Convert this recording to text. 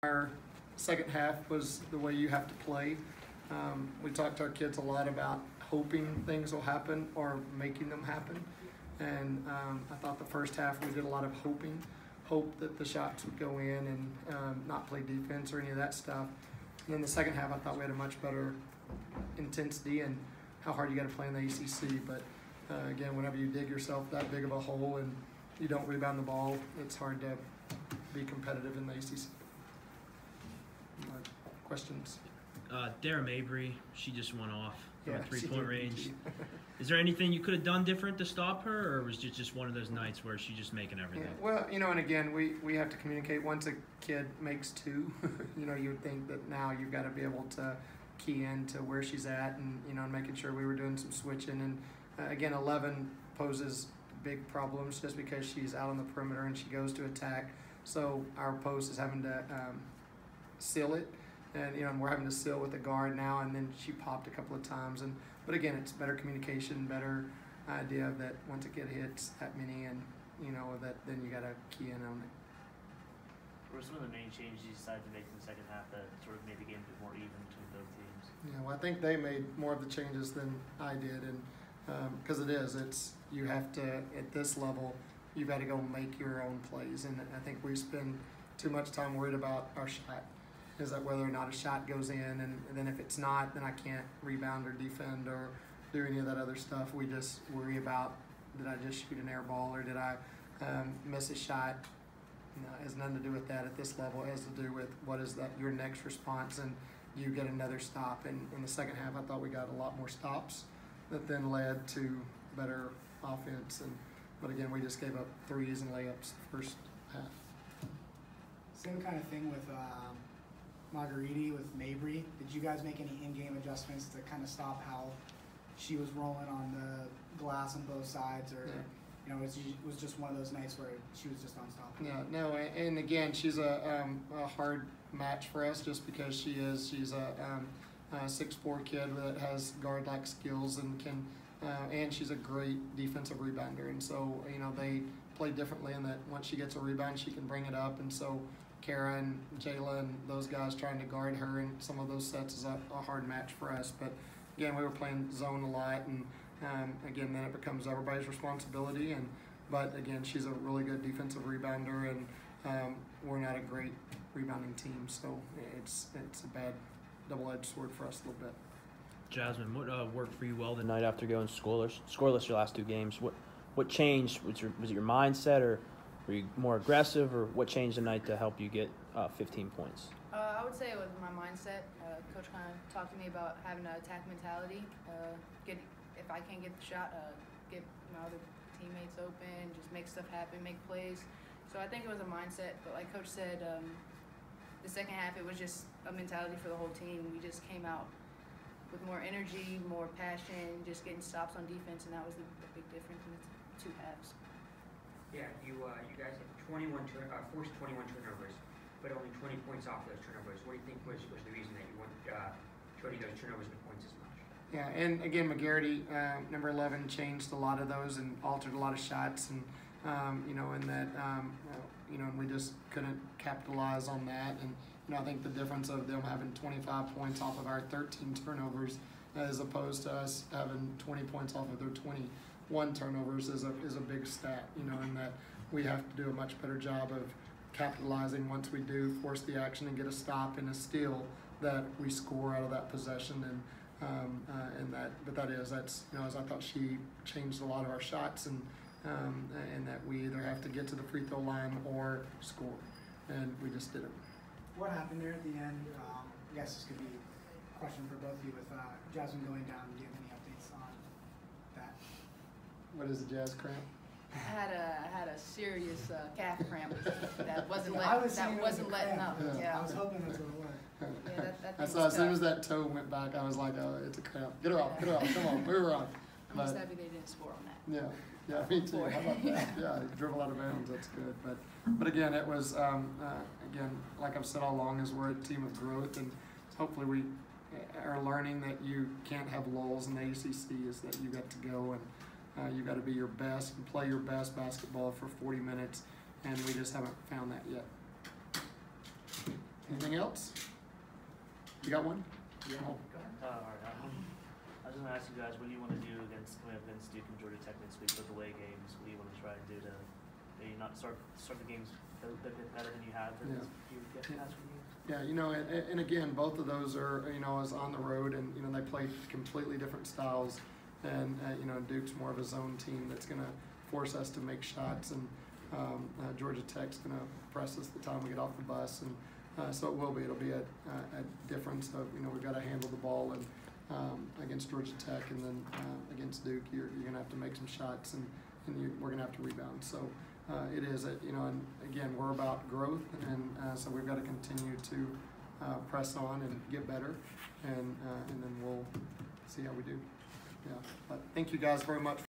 Our second half was the way you have to play. We talked to our kids a lot about hoping things will happen or making them happen. And I thought the first half we did a lot of hoping. Hope that the shots would go in and not play defense or any of that stuff. And then the second half I thought we had a much better intensity and how hard you got to play in the ACC. But again, whenever you dig yourself that big of a hole and you don't rebound the ball, it's hard to be competitive in the ACC. Questions? Dara Mabry, she just went off from a three-point range. Is Is there anything you could have done different to stop her, or was it just one of those nights where she's just making everything? Yeah, well, and again, we have to communicate. Once a kid makes two, you would think that now you've got to be able to key into where she's at and, making sure we were doing some switching. And again, 11 poses big problems just because she's out on the perimeter and she goes to attack. So our post is having to seal it. And we're having to seal with the guard now, and then she popped a couple of times. But again, it's better communication, better idea that once a kid hits that many, and that then you got to key in on it. What were some of the main changes you decided to make in the second half that sort of made the game a bit more even between both teams? Yeah, well, I think they made more of the changes than I did, and because you have to at this level, you've got to go make your own plays, and I think we spend too much time worried about our shot. Is that whether or not a shot goes in, and then if it's not, then I can't rebound or defend or do any of that other stuff. We just worry about, did I just shoot an air ball or did I miss a shot? It has nothing to do with that at this level. It has to do with what is your next response, and you get another stop. And in the second half, I thought we got a lot more stops that then led to better offense. But again, we just gave up threes and layups the first half. Same kind of thing with Marguerite, with Mabry. Did you guys make any in-game adjustments to kind of stop how she was rolling on the glass on both sides, or it was just one of those nights where she was just unstoppable? Yeah, no, and again, she's a hard match for us just because she's a 6'4" kid that has guard-like skills and she's a great defensive rebounder, and so they play differently in that once she gets a rebound, she can bring it up, and so Kara and Jayla and those guys trying to guard her in some of those sets is a hard match for us. But again, we were playing zone a lot, and again, then it becomes everybody's responsibility. But again, she's a really good defensive rebounder, and we're not a great rebounding team, so it's a bad double-edged sword for us a little bit. Jasmine, what worked for you well tonight after going scoreless your last two games? What changed? Was it your mindset, or were you more aggressive, or what changed tonight to help you get 15 points? I would say it was my mindset. Coach kind of talked to me about having an attack mentality. If I can't get the shot, get my other teammates open, just make stuff happen, make plays. So I think it was a mindset. But like Coach said, the second half it was just a mentality for the whole team. We just came out with more energy, more passion, just getting stops on defense, and that was the big difference in the two halves. Yeah, you guys had forced 21 turnovers, but only 20 points off those turnovers. What do you think was the reason that you weren't turning those turnovers into points as much? Yeah, and again, McGarity, number 11, changed a lot of those and altered a lot of shots, and and we just couldn't capitalize on that. And I think the difference of them having 25 points off of our 13 turnovers, as opposed to us having 20 points off of their 21 turnovers, is a big stat. And that we have to do a much better job of capitalizing once we do force the action and get a stop and a steal, that we score out of that possession. That's as I thought she changed a lot of our shots, and that we either have to get to the free throw line or score, and we just didn't. What happened there at the end? I guess this could be a question for both of you with Jasmine going down. Do you have any updates on that? What is a jazz cramp? I had a serious calf cramp that wasn't letting up. Yeah. I was hoping that's what it was. Yeah, I saw as soon as that toe went back, I was like, oh, it's a cramp. Get her off, come on, move her on. I'm just happy they didn't score on that. Yeah, me too. How about that? Yeah, dribble out of bounds, that's good. But again, it was, again, like I've said all along, is we're a team of growth, and hopefully we are learning that you can't have lulls in the ACC, is that you got to go and you got to be your best and play your best basketball for 40 minutes, and we just haven't found that yet. Anything else? You got one? Yeah. All right. I was gonna ask you guys, what do you want to do coming up against Duke and Georgia Tech next week with away games? What do you want to try and do to maybe not start the games a bit better than you have in Yeah. these few past few games? Yeah, and again, both of those are, is on the road, and, they play completely different styles. And, Duke's more of a zone team that's going to force us to make shots, and Georgia Tech's going to press us the time we get off the bus. And so it'll be a difference of, we've got to handle the ball, and against Georgia Tech, and then against Duke, you're going to have to make some shots, and we're going to have to rebound. So it is, and again, we're about growth, and so we've got to continue to press on and get better, and then we'll see how we do. Yeah, but thank you guys very much.